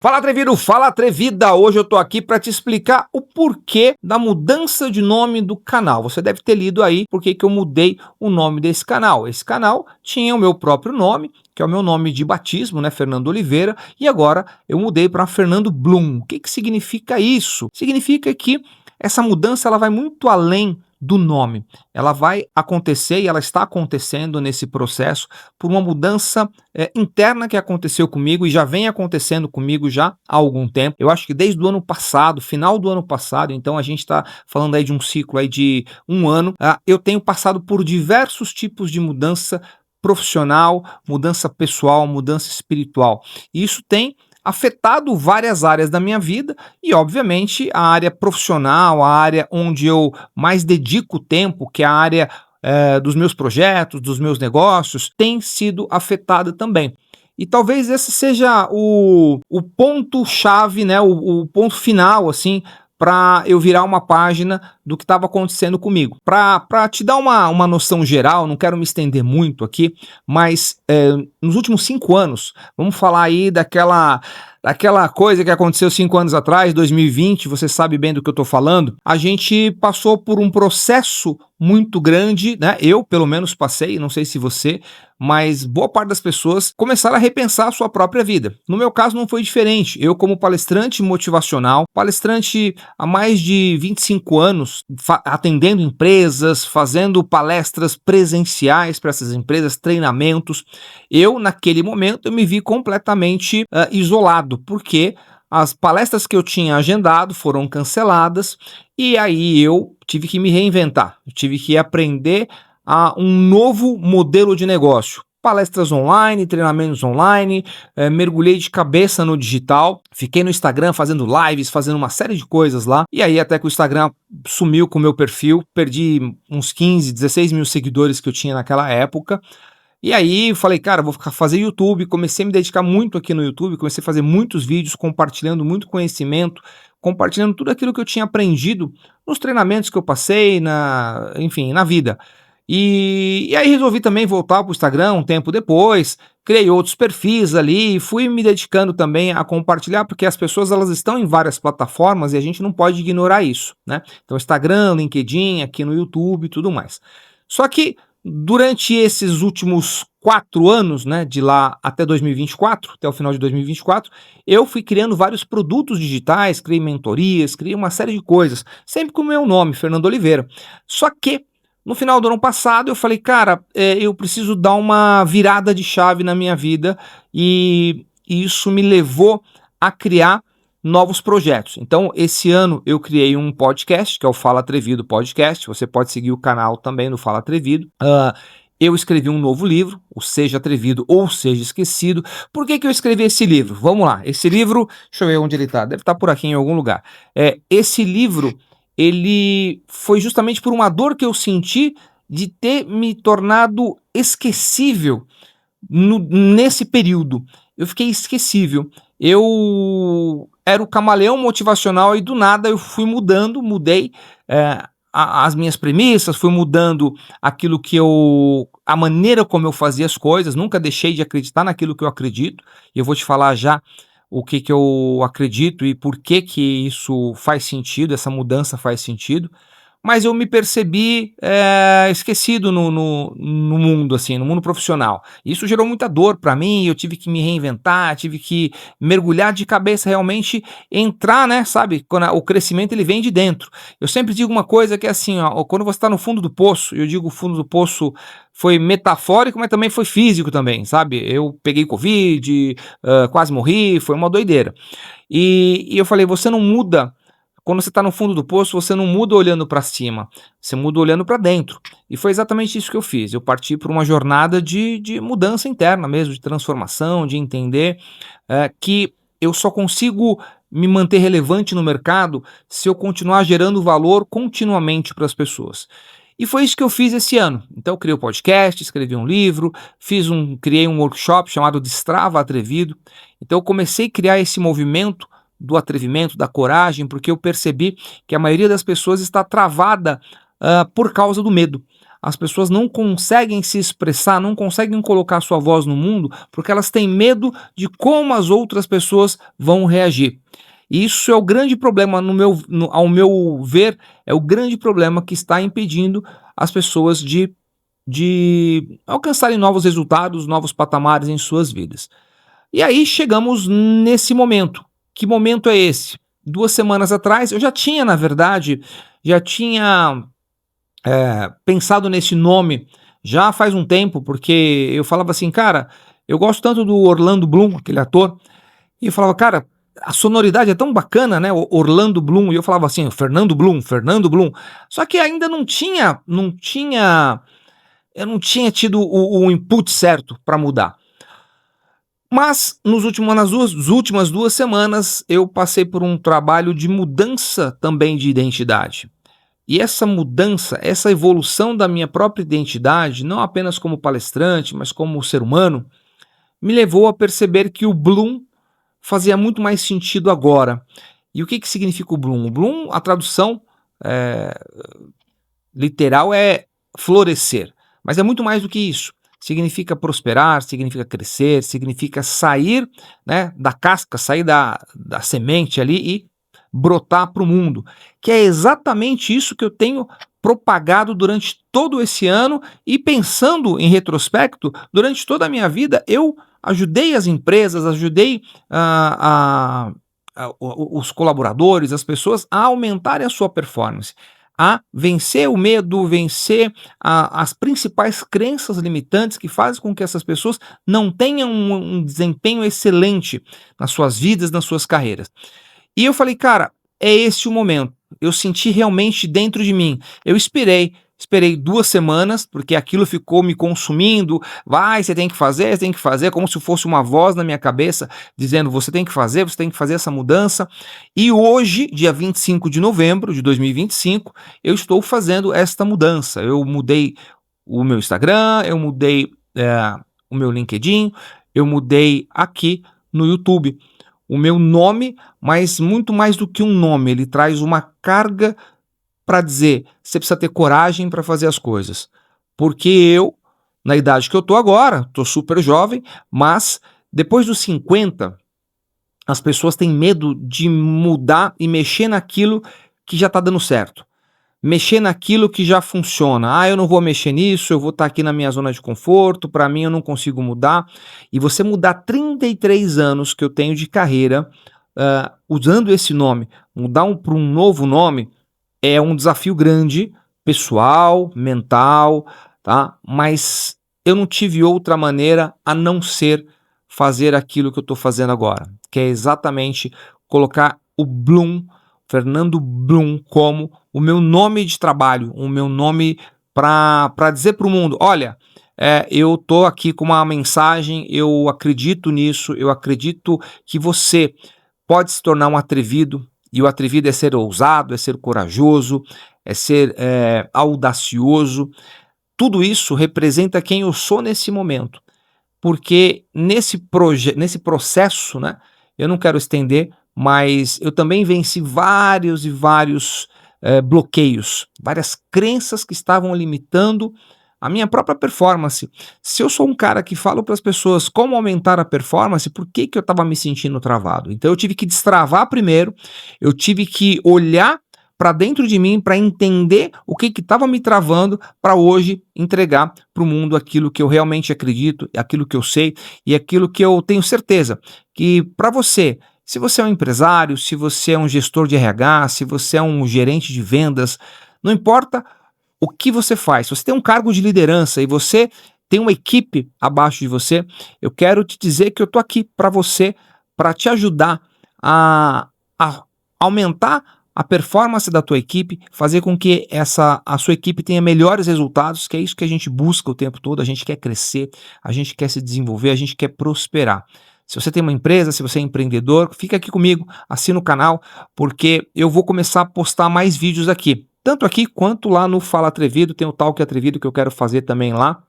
Fala atrevido, fala atrevida! Hoje eu tô aqui para te explicar o porquê da mudança de nome do canal. Você deve ter lido aí porque que eu mudei o nome desse canal. Esse canal tinha o meu próprio nome, que é o meu nome de batismo, né, Fernando Oliveira, e agora eu mudei para Fernando Bloom. O que que significa isso? Significa que essa mudança ela vai muito além do nome. Ela vai acontecer e ela está acontecendo nesse processo por uma mudança interna que aconteceu comigo e já vem acontecendo comigo já há algum tempo. Eu acho que desde o ano passado, final do ano passado, então a gente está falando aí de um ciclo aí de um ano, eu tenho passado por diversos tipos de mudança profissional, mudança pessoal, mudança espiritual. E isso tem afetado várias áreas da minha vida e, obviamente, a área profissional, a área onde eu mais dedico tempo, que é a área dos meus projetos, dos meus negócios, tem sido afetada também. E talvez esse seja o ponto-chave, né, o ponto final, assim, para eu virar uma página do que estava acontecendo comigo. Para te dar uma noção geral, não quero me estender muito aqui, mas nos últimos 5 anos, vamos falar aí daquela coisa que aconteceu 5 anos atrás, 2020, você sabe bem do que eu estou falando, a gente passou por um processo muito grande, né? Eu, pelo menos, passei, não sei se você, mas boa parte das pessoas começaram a repensar a sua própria vida. No meu caso, não foi diferente. Eu, como palestrante motivacional, palestrante há mais de 25 anos, atendendo empresas, fazendo palestras presenciais para essas empresas, treinamentos, eu, naquele momento, eu me vi completamente isolado, porque as palestras que eu tinha agendado foram canceladas e aí eu tive que me reinventar, eu tive que aprender a um novo modelo de negócio. Palestras online, treinamentos online, mergulhei de cabeça no digital, fiquei no Instagram fazendo lives, fazendo uma série de coisas lá, e aí até que o Instagram sumiu com o meu perfil, perdi uns 15, 16 mil seguidores que eu tinha naquela época, e aí falei, cara, vou fazer YouTube, comecei a me dedicar muito aqui no YouTube, comecei a fazer muitos vídeos, compartilhando muito conhecimento, compartilhando tudo aquilo que eu tinha aprendido nos treinamentos que eu passei, enfim, na vida. E aí resolvi também voltar para o Instagram um tempo depois, criei outros perfis ali, fui me dedicando também a compartilhar, porque as pessoas elas estão em várias plataformas e a gente não pode ignorar isso, né? Então Instagram, LinkedIn, aqui no YouTube e tudo mais. Só que durante esses últimos 4 anos, né, de lá até 2024, até o final de 2024, eu fui criando vários produtos digitais, criei mentorias, criei uma série de coisas, sempre com o meu nome, Fernando Oliveira. Só que no final do ano passado eu falei, cara, eu preciso dar uma virada de chave na minha vida e isso me levou a criar novos projetos. Então, esse ano eu criei um podcast, que é o Fala Atrevido Podcast. Você pode seguir o canal também no Fala Atrevido. Eu escrevi um novo livro, o Seja Atrevido ou Seja Esquecido. Por que que eu escrevi esse livro? Vamos lá. Esse livro, deixa eu ver onde ele está. Deve estar por aqui em algum lugar. Esse livro, ele foi justamente por uma dor que eu senti de ter me tornado esquecível nesse período. Eu fiquei esquecível. Eu era o camaleão motivacional e do nada eu fui mudando, mudei as minhas premissas, fui mudando aquilo que a maneira como eu fazia as coisas, nunca deixei de acreditar naquilo que eu acredito, e eu vou te falar já o que que eu acredito e por que que isso faz sentido, essa mudança faz sentido. Mas eu me percebi esquecido no mundo, assim, no mundo profissional. Isso gerou muita dor para mim, eu tive que me reinventar, tive que mergulhar de cabeça, realmente entrar, né, sabe, quando o crescimento ele vem de dentro. Eu sempre digo uma coisa que é assim, ó, quando você está no fundo do poço, eu digo o fundo do poço foi metafórico, mas também foi físico também, sabe? Eu peguei Covid, quase morri, foi uma doideira. E eu falei, você não muda. Quando você está no fundo do poço, você não muda olhando para cima, você muda olhando para dentro. E foi exatamente isso que eu fiz. Eu parti por uma jornada de mudança interna mesmo, de transformação, de entender que eu só consigo me manter relevante no mercado se eu continuar gerando valor continuamente para as pessoas. E foi isso que eu fiz esse ano. Então eu criei um podcast, escrevi um livro, criei um workshop chamado Destrava Atrevido. Então eu comecei a criar esse movimento do atrevimento, da coragem, porque eu percebi que a maioria das pessoas está travada por causa do medo. as pessoas não conseguem se expressar, não conseguem colocar sua voz no mundo, porque elas têm medo de como as outras pessoas vão reagir. E isso é o grande problema, ao meu ver, é o grande problema que está impedindo as pessoas de alcançarem novos resultados, novos patamares em suas vidas. E aí chegamos nesse momento. Que momento é esse? 2 semanas atrás, eu já tinha, na verdade, já tinha pensado nesse nome já faz um tempo, porque eu falava assim, cara, eu gosto tanto do Orlando Bloom, aquele ator, e eu falava, cara, a sonoridade é tão bacana, né? O Orlando Bloom, e eu falava assim, Fernando Bloom, Fernando Bloom. Só que ainda eu não tinha tido o input certo para mudar. Mas nas últimas 2 semanas eu passei por um trabalho de mudança também de identidade. E essa mudança, essa evolução da minha própria identidade, não apenas como palestrante, mas como ser humano, me levou a perceber que o Bloom fazia muito mais sentido agora. E o que significa o Bloom? O Bloom, a tradução eh, literal é florescer, mas é muito mais do que isso. Significa prosperar, significa crescer, significa sair, né, da casca, sair da semente ali e brotar para o mundo, que é exatamente isso que eu tenho propagado durante todo esse ano e pensando em retrospecto, durante toda a minha vida, eu ajudei as empresas, ajudei os colaboradores, as pessoas a aumentarem a sua performance, a vencer o medo, vencer as principais crenças limitantes que fazem com que essas pessoas não tenham um desempenho excelente nas suas vidas, nas suas carreiras. E eu falei, cara, é esse o momento. Eu senti realmente dentro de mim. Eu esperei 2 semanas, porque aquilo ficou me consumindo. Vai, você tem que fazer, como se fosse uma voz na minha cabeça dizendo: você tem que fazer essa mudança. E hoje, dia 25 de novembro de 2025, eu estou fazendo esta mudança. Eu mudei o meu Instagram, eu mudei o meu LinkedIn, eu mudei aqui no YouTube o meu nome, mas muito mais do que um nome, ele traz uma carga para dizer, você precisa ter coragem para fazer as coisas. Porque eu, na idade que eu tô agora, tô super jovem, mas depois dos 50, as pessoas têm medo de mudar e mexer naquilo que já tá dando certo. Mexer naquilo que já funciona. Ah, eu não vou mexer nisso, eu vou estar aqui na minha zona de conforto, para mim eu não consigo mudar. E você mudar 33 anos que eu tenho de carreira, usando esse nome, mudar para um novo nome, é um desafio grande, pessoal, mental, tá? Mas eu não tive outra maneira a não ser fazer aquilo que eu estou fazendo agora, que é exatamente colocar o Bloom, Fernando Bloom, como o meu nome de trabalho, o meu nome para dizer para o mundo, olha, eu estou aqui com uma mensagem, eu acredito nisso, eu acredito que você pode se tornar um atrevido, e o atrevido é ser ousado, é ser corajoso, é ser audacioso. Tudo isso representa quem eu sou nesse momento, porque nesse processo, né, eu não quero estender, mas eu também venci vários e vários bloqueios, várias crenças que estavam limitando a minha própria performance. Se eu sou um cara que falo para as pessoas como aumentar a performance, por que eu estava me sentindo travado? Então eu tive que destravar primeiro, eu tive que olhar para dentro de mim para entender o que estava me travando para hoje entregar para o mundo aquilo que eu realmente acredito, aquilo que eu sei e aquilo que eu tenho certeza que para você, se você é um empresário, se você é um gestor de RH, se você é um gerente de vendas, não importa o que você faz. Se você tem um cargo de liderança e você tem uma equipe abaixo de você, eu quero te dizer que eu estou aqui para você, para te ajudar a aumentar a performance da tua equipe, fazer com que a sua equipe tenha melhores resultados, que é isso que a gente busca o tempo todo, a gente quer crescer, a gente quer se desenvolver, a gente quer prosperar. Se você tem uma empresa, se você é empreendedor, fica aqui comigo, assina o canal, porque eu vou começar a postar mais vídeos aqui. Tanto aqui quanto lá no Fala Atrevido, tem o Talk Atrevido que eu quero fazer também lá.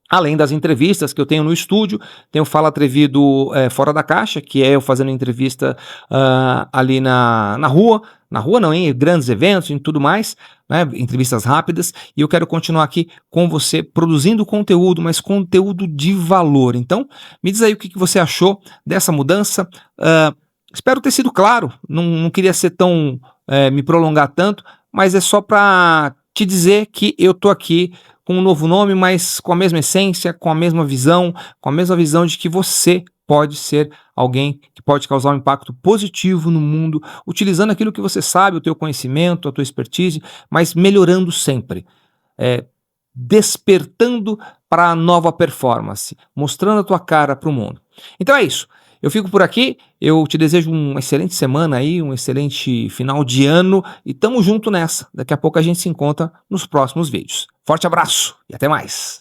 Além das entrevistas que eu tenho no estúdio, tem o Fala Atrevido Fora da Caixa, que é eu fazendo entrevista ali na rua, na rua não, em grandes eventos e tudo mais, né, entrevistas rápidas, e eu quero continuar aqui com você produzindo conteúdo, mas conteúdo de valor. Então, me diz aí o que você achou dessa mudança. Espero ter sido claro, não queria ser tão, me prolongar tanto, mas é só para te dizer que eu tô aqui com um novo nome, mas com a mesma essência, com a mesma visão de que você pode ser alguém que pode causar um impacto positivo no mundo, utilizando aquilo que você sabe, o teu conhecimento, a tua expertise, mas melhorando sempre, eh, despertando para a nova performance, mostrando a tua cara para o mundo. Então é isso, eu fico por aqui, eu te desejo uma excelente semana aí, um excelente final de ano e tamo junto nessa. Daqui a pouco a gente se encontra nos próximos vídeos. Forte abraço e até mais.